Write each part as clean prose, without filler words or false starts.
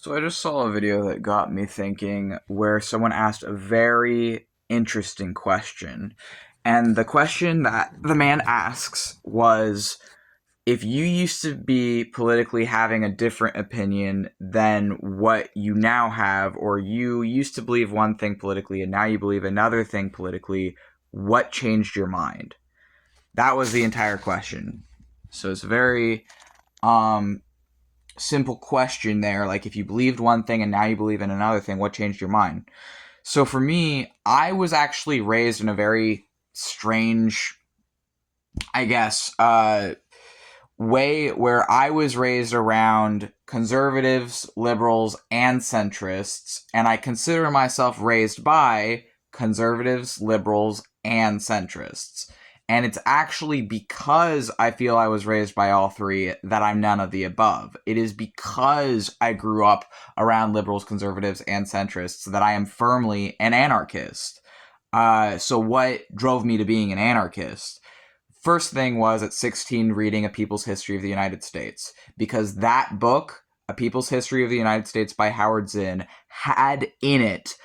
So I just saw a video that got me thinking where someone asked a very interesting question. And the question that the man asks was, if you used to be politically having a different opinion than what you now have, or you used to believe one thing politically and now you believe another thing politically, what changed your mind? That was the entire question. So it's a very um simple question there. Like, if you believed one thing and now you believe in another thing, what changed your mind? So for me, I was actually raised in a very strange, I guess, way where I was raised around conservatives, liberals, and centrists, and I consider myself raised by conservatives, liberals, and centrists. And it's actually because I feel I was raised by all three that I'm none of the above. It is because I grew up around liberals, conservatives, and centrists that I am firmly an anarchist. So what drove me to being an anarchist? First thing was at 16 reading A People's History of the United States, because that book, A People's History of the United States by Howard Zinn, had in it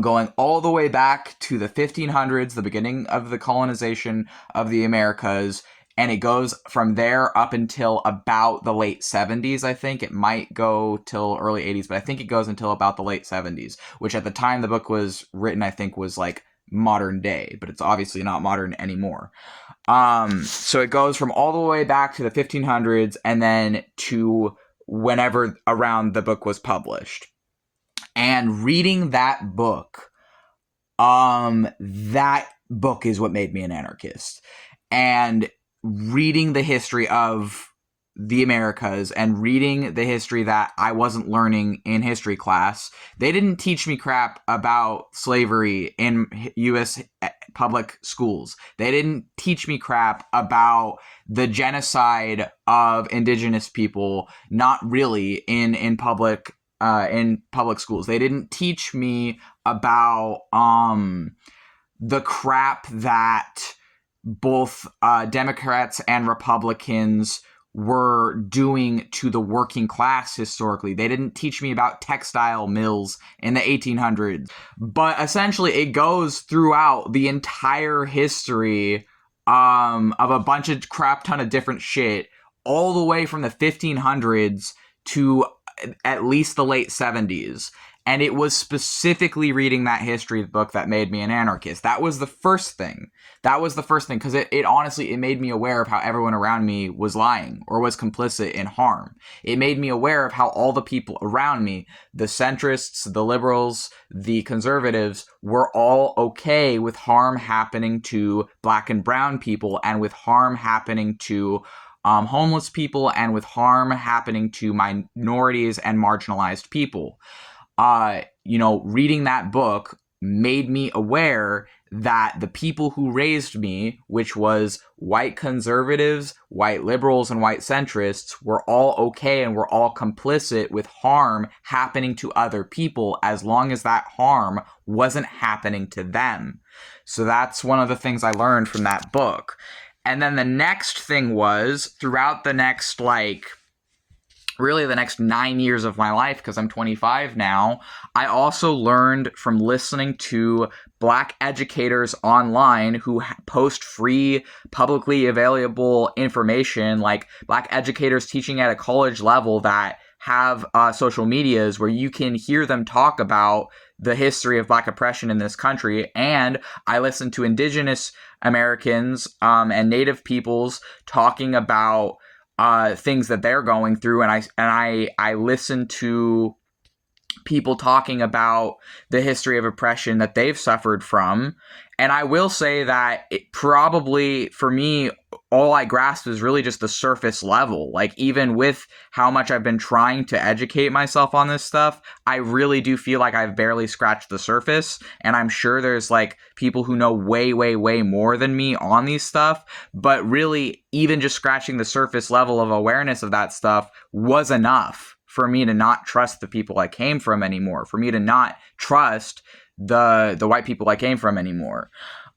going all the way back to the 1500s, the beginning of the colonization of the Americas, and it goes from there up until about the late 70s, I think. It might go till early 80s, but I think it goes until about the late 70s, which at the time the book was written, I think was like modern day, but it's obviously not modern anymore. So it goes from all the way back to the 1500s and then to whenever around the book was published. And reading that book is what made me an anarchist. And reading the history of the Americas and reading the history that I wasn't learning in history class. They didn't teach me crap about slavery in U.S. public schools. They didn't teach me crap about the genocide of indigenous people, not really in public schools. They didn't teach me about the crap that both Democrats and Republicans were doing to the working class historically. They didn't teach me about textile mills in the 1800s. But essentially, it goes throughout the entire history of a bunch of crap ton of different shit, all the way from the 1500s to at least the late 70s. And it was specifically reading that history book that made me an anarchist. That was the first thing. Because it honestly, it made me aware of how everyone around me was lying or was complicit in harm. It made me aware of how all the people around me, the centrists, the liberals, the conservatives, were all okay with harm happening to black and brown people and with harm happening to homeless people and with harm happening to minorities and marginalized people. Reading that book made me aware that the people who raised me, which was white conservatives, white liberals, and white centrists, were all okay and were all complicit with harm happening to other people as long as that harm wasn't happening to them. So that's one of the things I learned from that book. And then the next thing was, throughout the next, really the next 9 years of my life, because I'm 25 now, I also learned from listening to black educators online who post free, publicly available information, like black educators teaching at a college level that have social medias where you can hear them talk about the history of black oppression in this country. And I listened to indigenous Americans and native peoples talking about things that they're going through, and I listen to people talking about the history of oppression that they've suffered from. And I will say that it probably, for me, all I grasped is really just the surface level. Like, even with how much I've been trying to educate myself on this stuff, I really do feel like I've barely scratched the surface. And I'm sure there's people who know way, way, way more than me on these stuff. But really, even just scratching the surface level of awareness of that stuff was enough for me to not trust the people I came from anymore, for me to not trust the white people I came from anymore,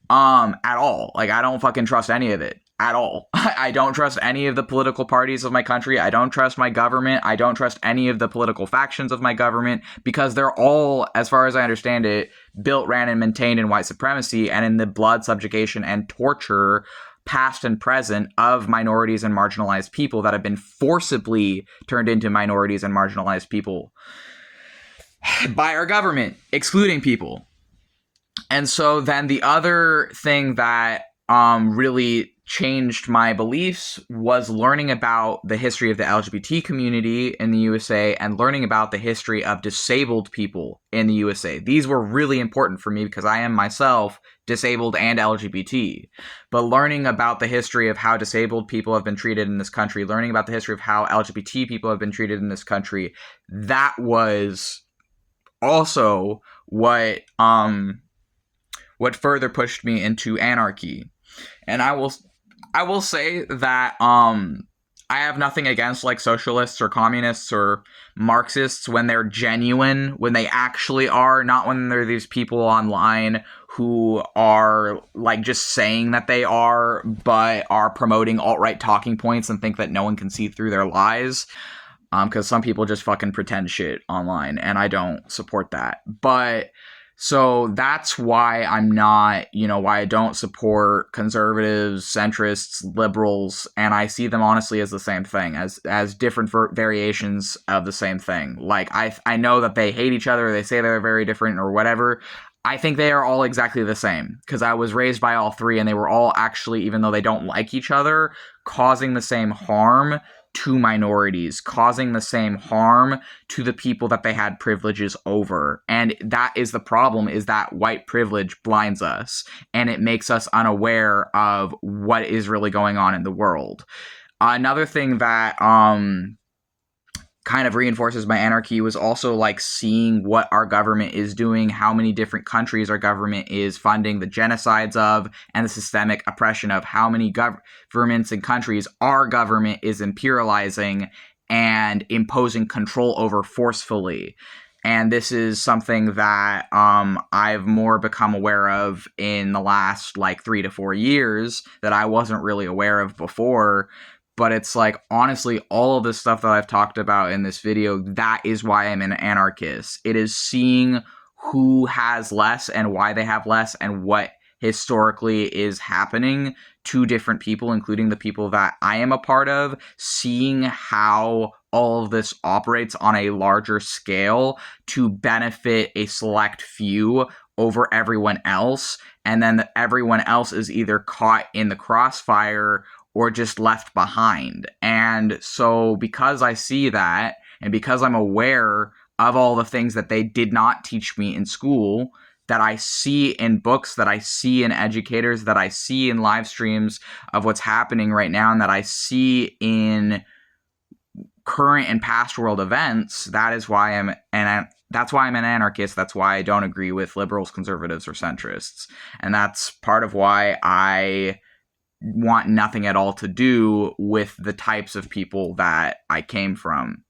at all. I don't fucking trust any of it at all. I don't trust any of the political parties of my country. I don't trust my government. I don't trust any of the political factions of my government, because they're all, as far as I understand it, built, ran, and maintained in white supremacy and in the blood, subjugation, and torture, past and present, of minorities and marginalized people that have been forcibly turned into minorities and marginalized people by our government, excluding people. And so then the other thing that really changed my beliefs was learning about the history of the LGBT community in the USA and learning about the history of disabled people in the USA. These were really important for me because I am myself disabled and LGBT. But learning about the history of how disabled people have been treated in this country, learning about the history of how LGBT people have been treated in this country, that was also what further pushed me into anarchy. And I will say that I have nothing against like socialists or communists or Marxists when they're genuine, when they actually are, not when they're these people online who are like just saying that they are, but are promoting alt-right talking points and think that no one can see through their lies. Because some people just fucking pretend shit online, and I don't support that. But so that's why I'm not, why I don't support conservatives, centrists, liberals, and I see them honestly as the same thing, as different variations of the same thing. Like, I know that they hate each other, they say they're very different or whatever. I think they are all exactly the same, because I was raised by all three, and they were all actually, even though they don't like each other, causing the same harm to minorities, causing the same harm to the people that they had privileges over. And that is the problem, is that white privilege blinds us, and it makes us unaware of what is really going on in the world. Another thing that kind of reinforces my anarchy was also like seeing what our government is doing, how many different countries our government is funding the genocides of, and the systemic oppression of, how many governments and countries our government is imperializing and imposing control over forcefully. And this is something that I've more become aware of in the last like 3 to 4 years that I wasn't really aware of before. But it's like, honestly, all of the stuff that I've talked about in this video, that is why I'm an anarchist. It is seeing who has less and why they have less and what historically is happening to different people, including the people that I am a part of, seeing how all of this operates on a larger scale to benefit a select few over everyone else. And then everyone else is either caught in the crossfire or just left behind. And so because I see that, and because I'm aware of all the things that they did not teach me in school, that I see in books, that I see in educators, that I see in live streams of what's happening right now, and that I see in current and past world events, that is why that's why I'm an anarchist. That's why I don't agree with liberals, conservatives, or centrists. And that's part of why I want nothing at all to do with the types of people that I came from.